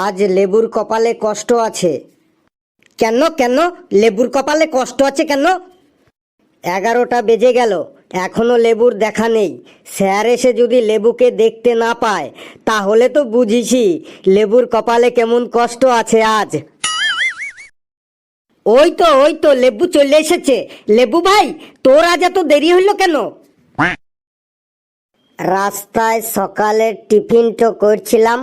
আজ লেবুর কপালে কষ্ট আছে। কেন কেন লেবুর কপালে কষ্ট আছে কেন? 11টা বেজে গেল, এখনো লেবুর দেখা নেই। স্যার এসে যদি লেবুকে দেখতে না পায় তাহলে তো বুঝিসই লেবুর কপালে কেমন কষ্ট আছে আজ। ওই তো লেবু চলে এসেছে। লেবু ভাই, তোর আজ এত দেরি হইল কেন? রাস্তায় সকালের টিফিনটা করছিলাম,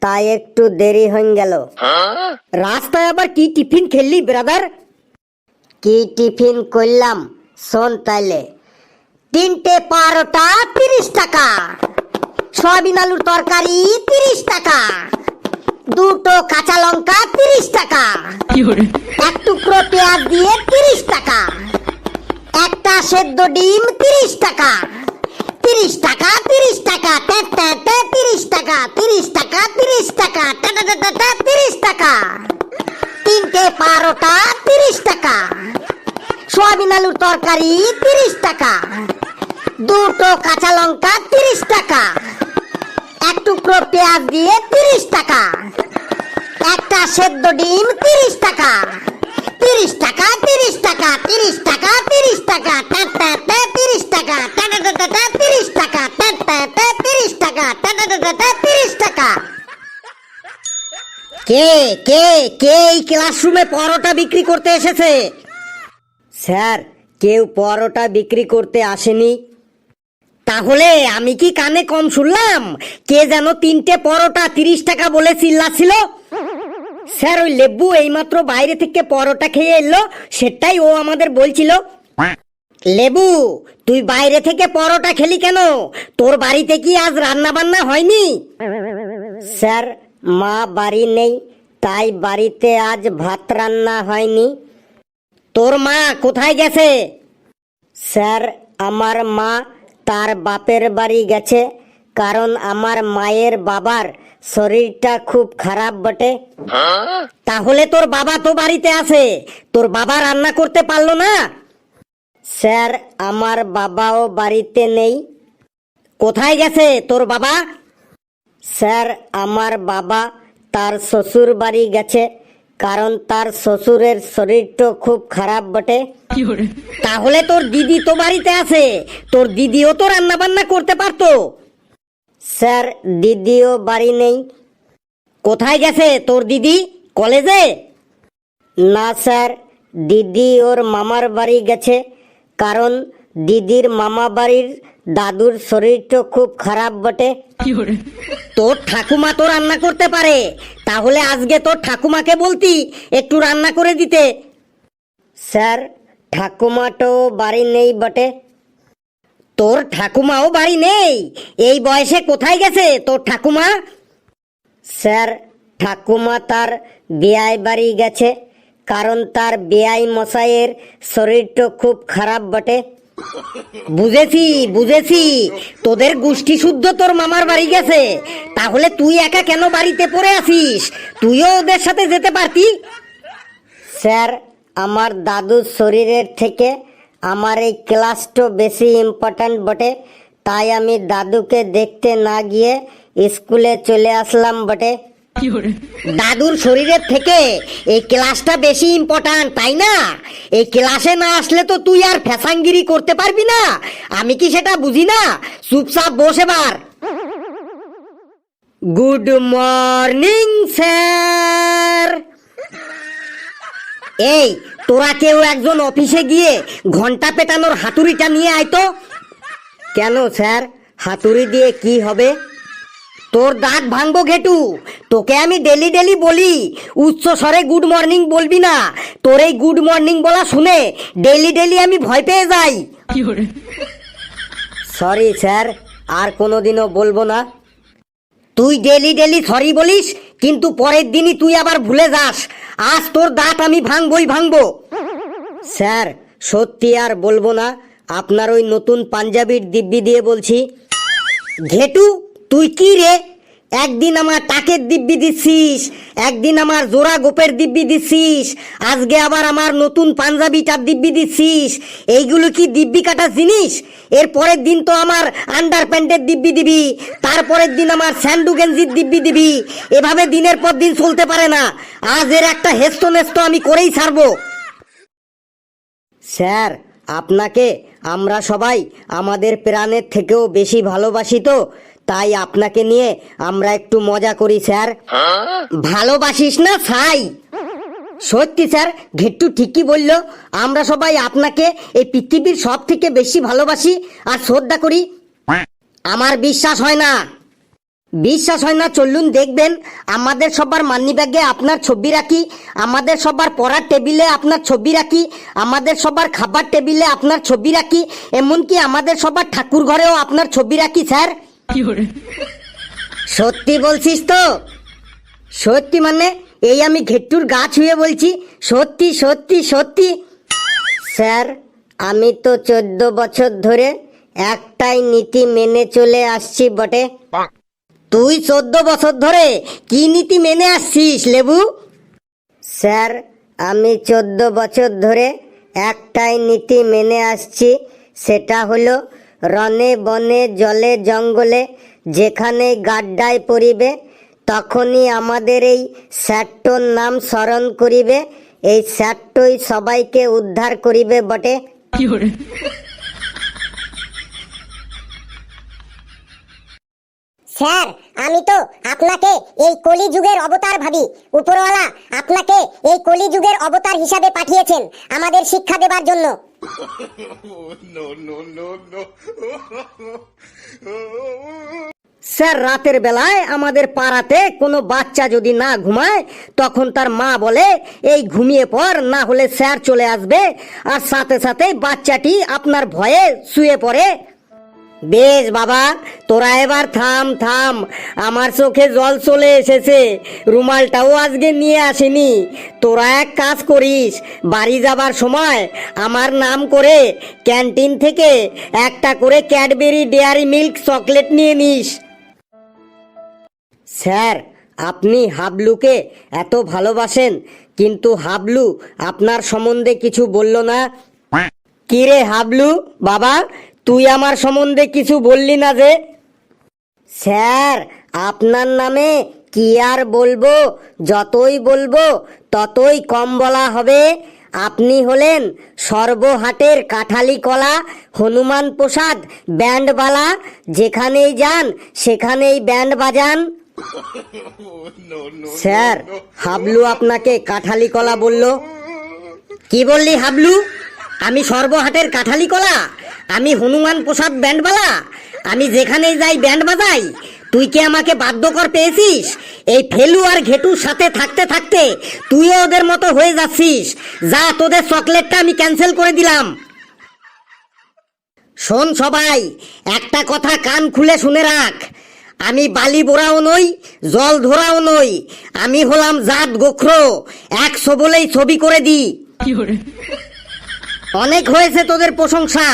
তাই একটু দেরি হয়ে গেল। রাস্তায় আবার কি টিফিন খেললি ব্রাদার? কি টিফিন করলাম শোন তাইলে। 3টে পরোটা 30 টাকা, সয়াবিন আলুর তরকারি 30 টাকা, 2টো কাঁচা লঙ্কা 30 টাকা, 1 টুকরো পেঁয়াজ দিয়ে 30 টাকা, একটা সেদ্ধ ডিম 30 টাকা, 30 টাকা 30 টাকা 30 টাকা 30 টাকা 30 টাকা 30 টাকা, 3টে পরোটা 30 টাকা, সয়াবিন আলুর তরকারি 30 টাকা, 2টো কাঁচা লঙ্কা 30 টাকা, 1 টুকরো পেঁয়াজ দিয়ে 30 টাকা, একটা সেদ্ধ ডিম 30 টাকা, 30 টাকা 30 টাকা 30 টাকা 30 টাকা 30 টাকা 30 টাকা 30 টাকা 30 টাকা। কে কে কে এই ক্লাসরুমে পরোটা বিক্রি করতে এসেছে? স্যার, কেউ পরোটা বিক্রি করতে আসেনি। তাহলে আমি কি কানে কম শুনলাম? কে যেন 3টে পরোটা 30 টাকা বলে চিল্লাছিল। স্যার, ওই লেবু এইমাত্র বাইরে থেকে পরোটা খেয়ে এলো, সেটাই ও আমাদের বলছিল। লেবু, তুই বাইরে থেকে পরোটা খেলি কেন? তোর বাড়িতে কি আজ রান্না বান্না হয়নি? স্যার, মা বাড়ি নেই, তাই বাড়িতে আজ ভাত রান্না হয়নি। তোর মা কোথায় গেছে? স্যার, আমার মা তার বাপের বাড়ি গেছে, কারণ আমার মায়ের বাবার শরীরটা খুব খারাপ বটে। তাহলে তোর বাবা তো বাড়িতে আছে, তোর বাবা রান্না করতে পারলো না? স্যার, আমার বাবাও বাড়িতে নেই। কোথায় গেছে তোর বাবা? স্যার, আমার বাবা তার শ্বশুর বাড়ি গেছে, কারণ তার শ্বশুরের শরীরটা খুব খারাপ বটে। তাহলে তোর দিদি তো বাড়িতে আছে, তোর দিদিও তো রান্না বান্না করতে পারতো। স্যার, দিদিও বাড়ি নেই। কোথায় গেছে তোর দিদি? কলেজে? না স্যার, দিদি ওর মামার বাড়ি গেছে, কারণ দিদির মামা বাড়ির দাদুর শরীরটা খুব খারাপ বটে। তোর ঠাকুমা তো রান্না করতে পারে, তাহলে আজকে তোর ঠাকুমাকে বলতি একটু রান্না করে দিতে। স্যার, ঠাকুমাটাও বাড়ি নেই বটে। তোর ঠাকুমাও বাড়ি নেই? এই বয়সে কোথায় গেছে তোর ঠাকুমা? স্যার, ঠাকুমা তার বিয়াই বাড়ি গেছে, কারণ তার বিয়াই মশাইয়ের শরীরটা খুব খারাপ বটে। বুঝেছি বুঝেছি, তোদের গোষ্ঠী শুদ্ধ তোর মামার বাড়ি গেছে। তাহলে তুই একা কেন বাড়িতে পড়ে আছিস? তুইও ওদের সাথে যেতে পারতি। স্যার, আমার দাদুর শরীরের থেকে আমার এই ক্লাসটা বেশি ইম্পর্ট্যান্ট বটে, তাই আমি দাদুকে দেখতে না গিয়ে স্কুলে চলে আসলাম বটে। দাদুর শরীরের থেকে এই ক্লাসটা বেশি ইম্পর্ট্যান্ট, তাই না? এই ক্লাসে না আসলে তো তুই আর ফ্যাশাঙ্গিরি করতে পারবি না। আমি কি সেটা বুঝি না? চুপচাপ বসে বার। Good morning sir. এই, তোরা কেউ একজন অফিসে গিয়ে ঘন্টা পেটানোর হাতুড়িটা নিয়ে আয় তো। কেন স্যার, হাতুড়ি দিয়ে কি হবে? তোর দাঁত ভাঙবো ঘেটু। তোকে আমি ডেলি ডেলি বলি উচ্চ স্বরে গুড মর্নিং বলবি না। তোর এই গুড মর্নিং বলা শুনে ডেলি ডেলি আমি ভয় পেয়ে যাই। সরি স্যার, আর কোনোদিনও বলবো না। তুই ডেলি ডেলি সরি বলিস, কিন্তু পরের দিনই তুই আবার ভুলে যাস। আজ তোর দাঁত আমি ভাঙবই ভাঙবো। স্যার, সত্যি আর বলবো না, আপনার ওই নতুন পাঞ্জাবির দিব্যি দিয়ে বলছি। ঘেটু, তুই কি রে? একদিন আমার টাকের দিব্যি দিচ্ছিস, একদিন আমার জোড়া গোপের দিব্যি দিচ্ছিস, আজকে আবার আমার নতুন পাঞ্জাবিটার দিব্যি দিচ্ছিস। এইগুলো কি দিব্যি কাটা জিনিস? এর পরের দিন তো আমার আন্ডার প্যান্টের দিব্যি দিবি, তারপরের দিন আমার স্যান্ডু গেঞ্জির দিব্যি দিবি। এভাবে দিনের পর দিন চলতে পারে না। আজ এর একটা হেস্ত নেস্ত আমি করেই ছাড়বো। স্যার, আপনাকে আমরা সবাই আমাদের প্রাণের থেকেও বেশি ভালোবাসি, তো তাই আপনাকে নিয়ে আমরা একটু মজা করি স্যার। ভালোবাসিস না ছাই? সত্যি স্যার, ঘেট্টু ঠিকই বলল। আমরা সবাই আপনাকে এই পৃথিবীর সব থেকে বেশি ভালোবাসি আর শ্রদ্ধা করি। আমার বিশ্বাস হয় না। বিশ্বাস হয় না? চলুন দেখবেন। আমাদের সবার মানিব্যাগে আপনার ছবি রাখি, আমাদের সবার পড়ার টেবিলে আপনার ছবি রাখি, আমাদের সবার খাবার টেবিলে আপনার ছবি রাখি, এমনকি আমাদের সবার ঠাকুর ঘরেও আপনার ছবি রাখি স্যার। সত্যি বলছিস তো? সত্যি মানে এই আমি ঘেট্টুর গা ছুঁয়ে বলছি, সত্যি সত্যি সত্যি। স্যার, আমি তো 14 বছর ধরে একটাই নীতি মেনে চলে আসছি বটে। তুই 14 বছর ধরে কি নীতি মেনে আসছিস লেবু? স্যার, আমি 14 বছর ধরে একটাই নীতি মেনে আসছি, সেটা হলো রনে বনে জলে জঙ্গলে যেখানে গাড্ডায় পড়িবে তখনই আমাদের এই স্যারটোর নাম স্মরণ করিবে। এই স্যারটোই সবাইকে উদ্ধার করিবে বটে। স্যার, আমি তো আপনাকে এই কলিযুগের অবতার ভাবি। উপরওয়ালা আপনাকে এই কলিযুগের অবতার হিসাবে পাঠিয়েছেন আমাদের শিক্ষা দেবার জন্য। স্যার, রাতের বেলায় আমাদের পাড়াতে কোনো বাচ্চা যদি না ঘুমায় তখন তার মা বলে এই ঘুমিয়ে পড়, না হলে স্যার চলে আসবে, আর সাথে সাথে বাচ্চাটি আপনার ভয়ে শুয়ে পড়ে। বেশ বাবা, তোরা এবার থাম থাম, আমার চোখে জল চলে এসেছে। রুমালটাও আজকে নিয়ে আসিনি। তোরা এক কাজ করিস, বাড়ি যাবার সময় আমার নাম করে ক্যান্টিন থেকে একটা করে ক্যাডবেরি ডেয়ারি মিল্ক চকলেট নিয়ে নিস। স্যার, আপনি হাবলুকে এত ভালোবাসেন, কিন্তু হাবলু আপনার সম্বন্ধে কিছু বলল না। কি রে হাবলু বাবা, তুই আমার সম্বন্ধে কিছু বললি না যে? স্যার, আপনার নামে কি আর বলবো, যতই বলবো ততই কম বলা হবে। আপনি হলেন সর্বহাটের কাঠালি কলা, হনুমান প্রসাদ ব্যান্ডবালা। যেখানেই যান সেখানেই ব্যান্ড বাজান। স্যার, হাবলু আপনাকে কাঠালি কলা বলল? কি বললি হাবলু? আমি সর্বহাটের কাঠালি কলা? আমি হনুমান প্রসাদ ব্যান্ডবালা? আমি যেখানেই যাই ব্যান্ড বাজাই? তুই কি আমাকে বাধ্যকর পেয়েছিস? এই ফেলু আর ঘেটুর সাথে থাকতে থাকতে তুইও ওদের মতো হয়ে যাচ্ছিস। যা, তোদের চকলেটটা আমি ক্যান্সেল করে দিলাম। শোন সবাই, একটা কথা কান খুলে শুনে রাখ। আমি বালি বোরাও নই, জল ধরাও নই। আমি হলাম জাত গোখরো, 100 বলেই ছবি করে দি। অনেক হয়েছে তোদের প্রশংসা,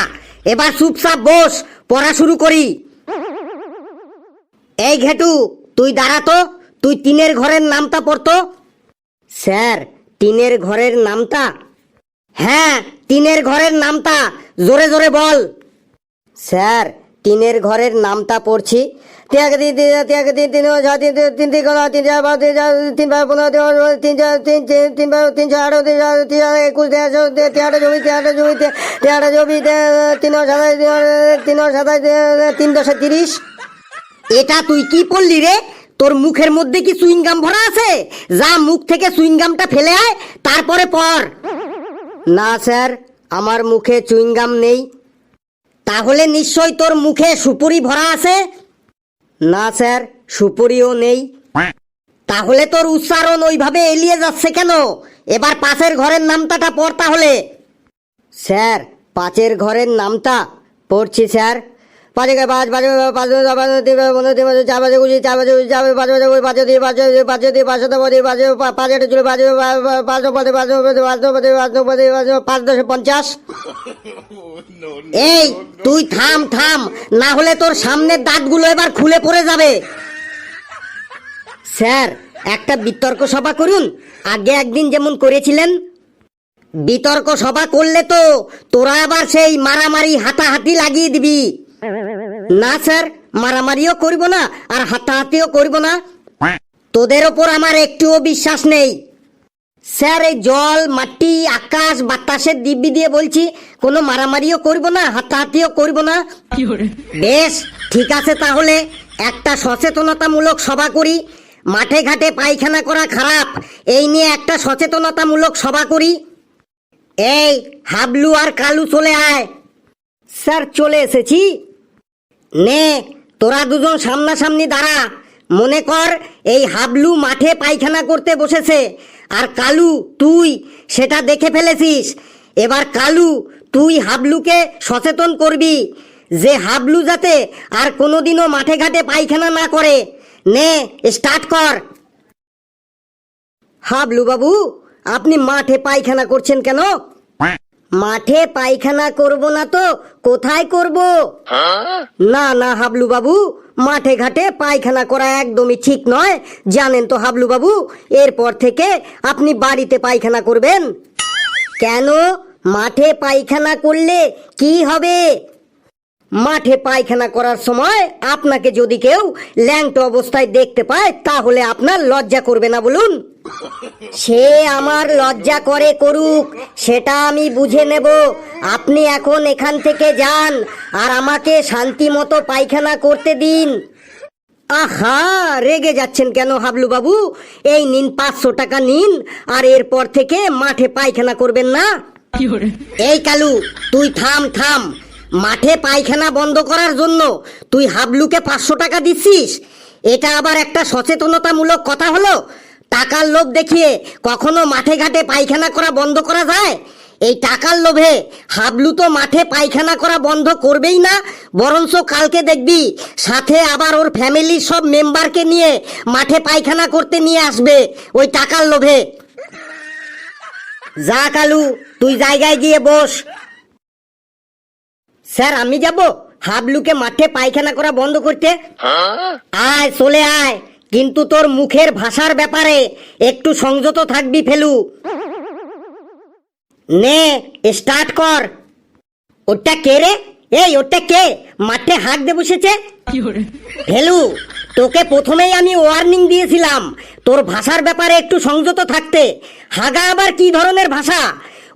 এবার চুপচাপ বস, পড়া শুরু করি। এই ঘেটু, তুই দাঁড়াতো, তুই টিনের ঘরের নামটা পড়তো। স্যার, টিনের ঘরের নামটা? হ্যাঁ, টিনের ঘরের নামটা জোরে জোরে বল। স্যার, টিনের ঘরের নামটা পড়ছি। এটা তুই কি পড়লি রে? তোর মুখের মধ্যে কি চুইংগাম ভরা আছে? যা, মুখ থেকে চুইংগামটা ফেলে আয়, তারপরে পড়। না স্যার, আমার মুখে চুইংগাম নেই। তাহলে নিশ্চয় তোর মুখে সুপুরি ভরা আছে। না স্যার, সুপুরিও নেই। তাহলে তোর উচ্চারণ ওইভাবে এলিয়ে যাচ্ছে কেন? এবার পাশের ঘরের নামটা পড় তাহলে। স্যার, পাশের ঘরের নামটা পড়ছি স্যার। পাঁচে পাঁচ বাজে পাঁচ বাজে 4 বাজে 4 বাজে 4 বাজে 5 বাজে 5 দিয়ে 5 5 দিয়ে 5 বাজে 5 এটা চলে 5 5 5 5 10 50। এই তুই থাম থাম, না হলে তোর সামনের দাঁতগুলো এবার খুলে পড়ে যাবে। স্যার, একটা বিতর্ক সভা করুন, আগে একদিন যেমন করেছিলেন। বিতর্ক সভা করলে তো তোরা আবার সেই মারামারি হাতাহাতি লাগিয়ে দিবি। না স্যার, মারামারিও করব না আর হাতাহাতিও করব না। তোদের ওপর আমার একটুও বিশ্বাস নেই। স্যার, এই জল, মাটি, আকাশ, বাতাসের দিব্যি দিয়ে বলছি, কোনো মারামারিও করব না, হাতাহাতিও করব না। বেশ, ঠিক আছে, তাহলে একটা সচেতনতামূলক সভা করি। মাঠে ঘাটে পায়খানা করা খারাপ, এই নিয়ে একটা সচেতনতামূলক সভা করি। এই হাবলু আর কালু চলে আয়। স্যার, চলে এসেছি। নে, তোরা দুজন সামনাসামনি দাঁড়া। মনে কর এই হাবলু মাঠে পায়খানা করতে বসেছে, আর কালু তুই সেটা দেখে ফেলেছিস। এবার কালু, তুই হাবলুকে সচেতন করবি যে হাবলু যাতে আর কোনোদিনও মাঠে ঘাটে পায়খানা না করে। নে, স্টার্ট কর। হাবলু বাবু, আপনি মাঠে পায়খানা করছেন কেন? মাঠে পায়খানা করব না তো কোথায় করব? না না হাবলু বাবু, মাঠে ঘাটে পায়খানা করা একদমই ঠিক নয়, জানেন তো হাবলু বাবু। এরপর থেকে আপনি বাড়িতে পায়খানা করবেন। কেন? মাঠে পায়খানা করলে কি হবে? মাঠে পায়খানা করার সময় আপনাকে যদি কেউ ল্যাংটো অবস্থায় দেখতে পায়, তাহলে আপনার লজ্জা করবে না বলুন? সে আমার লজ্জা করে করুক, সেটা আমি বুঝে নেব। আপনি এখন এখান থেকে যান আর আমাকে শান্তি মতো পায়খানা করতে দিন। আহা, রেগে যাচ্ছেন কেন হাবলু বাবু? এই নিন 500 টাকা নিন, আর এরপর থেকে মাঠে পায়খানা করবেন না। এই কালু, তুই থাম থাম। মাঠে পায়খানা বন্ধ করার জন্য তুই হাবলুকে 500 টাকা দিচ্ছিস? এটা আবার একটা সচেতনতামূলক কথা হলো? টাকার লোভ দেখিয়ে কখনো মাঠে ঘাটে পায়খানা করা বন্ধ করা যায়? এই টাকার লোভে হাবলু তো মাঠে পায়খানা করা বন্ধ করবেই না, বরঞ্চ কালকে দেখবি সাথে আবার ওর ফ্যামিলির সব মেম্বারকে নিয়ে মাঠে পায়খানা করতে নিয়ে আসবে ওই টাকার লোভে। যা কালু, তুই জায়গায় গিয়ে বস। স্যার, আমি যাব হাবলুকে মাঠে পায়খানা করা বন্ধ করতে? আয়, চলে আয়, কিন্তু তোর মুখের ভাষার ব্যাপারে একটু সংযত থাকবি ফেলু। নে, স্টার্ট কর। ওটা কে রে? এই, ওটা কে মাঠে হাঁক দিয়ে বসেছে? ফেলু, তোকে প্রথমেই আমি ওয়ার্নিং দিয়েছিলাম তোর ভাষার ব্যাপারে একটু সংযত থাকতে। হাগা আবার কি ধরনের ভাষা?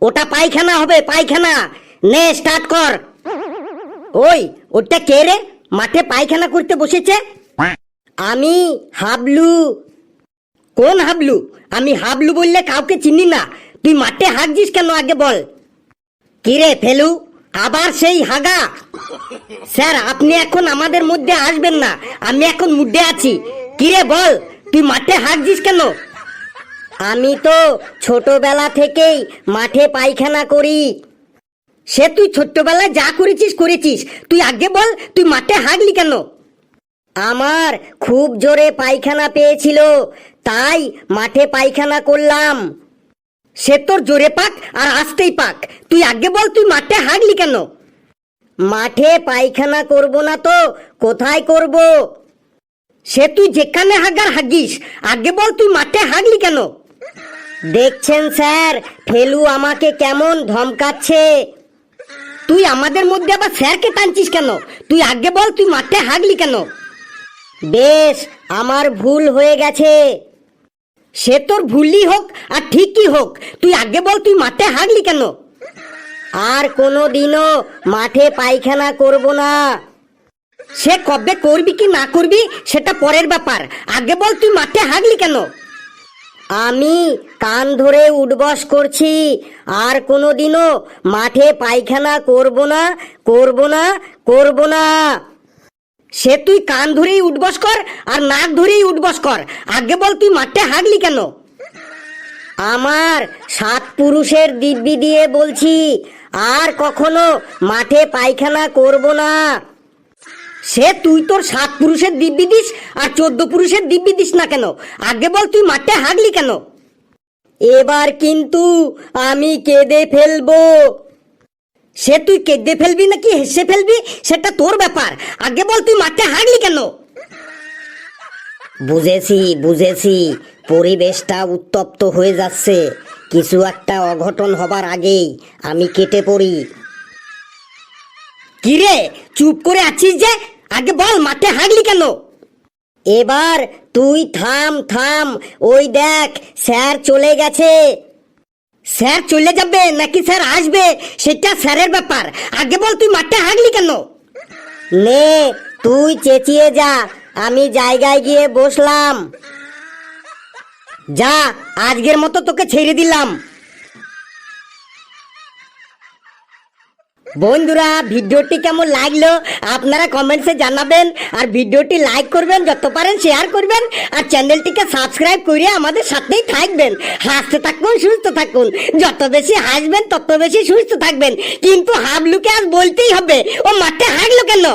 ওটা পায়খানা হবে, পায়খানা। নে, স্টার্ট কর। ওই, ওটা কে রে মাঠে পায়খানা করতে বসেছে? আমি হাবলু। কোন হাবলু? আমি হাবলু বললে কাউকে চিনি না। তুই মাঠে হাগছিস কেন আগে বল। কিরে ফেলু, আবার সেই হাগা? স্যার, আপনি এখন আমাদের মধ্যে আসবেন না, আমি এখন মুডে আছি। কিরে বল, তুই মাঠে হাগছিস কেন? আমি তো ছোটবেলা থেকেই মাঠে পায়খানা করি। সে তুই ছোট্টবেলায় যা করেছিস করেছিস, তুই আগে বল তুই মাঠে হাগলি কেন? আমার খুব জোরে পায়খানা পেয়েছিল, তাই মাঠে পায়খানা করলাম। সে তোর জোরে পাক আর আসতেই পাক, তুই আগে বল তুই মাঠে হাগলি কেন? মাঠে পায়খানা করব না তো কোথায় করব? সে তুই যেখানে হাগার হাগিস, আগে বল তুই মাঠে হাগলি কেন? দেখছেন স্যার, ফেলু আমাকে কেমন ধমকাচ্ছে। তুই আমাদের মধ্যে আবার স্যারকে টানছিস কেন? তুই আগে বল তুই মাঠে হাগলি কেন? বেশ, আমার ভুল হয়ে গেছে। সে তোর ভুলই হোক আর ঠিকই হোক, তুই আগে বল তুই মাঠে হাগলি কেন? আর কোনোদিনও মাঠে পায়খানা করব না। সে কবে করবি কি না করবি সেটা পরের ব্যাপার, আগে বল তুই মাঠে হাগলি কেন? আমি কান ধরে উঠবস করছি, আর কোনোদিনও মাঠে পায়খানা করব না, করব না, করব না। সে তুই কান ধরেই উঠবস কর আর নাক ধরেই উঠবস কর, আগে বল তুই মাঠে হাগলি কেন? আমার 7 পুরুষের দিব্যি দিয়ে বলছি, আর কখনো মাঠে পায়খানা করব না। সে তুই তোর 7 পুরুষের দিব্যি দিস আর 14 পুরুষের দিব্যি দিস না কেন, আগে বল তুই মাঠে হাগলি কেন? এবার কিন্তু আমি কেঁদে ফেলবো। সে তুই কেঁদে ফেলবি নাকি হেসে ফেলবি সেটা তোর ব্যাপার, আগে বল তুই মাঠে হাগলি কেন? বুঝেছি বুঝেছি, পরিবেশটা উত্তপ্ত হয়ে যাচ্ছে, কিছু একটা অঘটন হবার আগেই আমি কেটে পড়ি। কিরে চুপ করে আছিস যে, আগে বল মাঠে হাঁটলি কেন? এবার তুই থাম থাম, ওই দেখ স্যার চলে গেছে। স্যার চলে যাবে নাকি স্যার আসবে সেটা স্যারের ব্যাপার, আগে বল তুই মাঠে হাঁটলি কেন? নে তুই চেঁচিয়ে যা, আমি জায়গায় গিয়ে বসলাম। যা, আজকের মতো তোকে ছেড়ে দিলাম। বন্ধুরা ভিডিওটি কেমন লাগলো আপনারা কমেন্টসে জানাবেন, আর ভিডিওটি লাইক করবেন, যত পারেন শেয়ার করবেন, আর চ্যানেলটিকে সাবস্ক্রাইব করে আমাদের সাথেই থাকবেন। হাসতে থাকুন, সুস্থ থাকুন, যত বেশি হাসবেন তত বেশি সুস্থ থাকবেন। কিন্তু হাবলুকে আজ বলতেই হবে, ও মাঠে হাঁটলো কেন?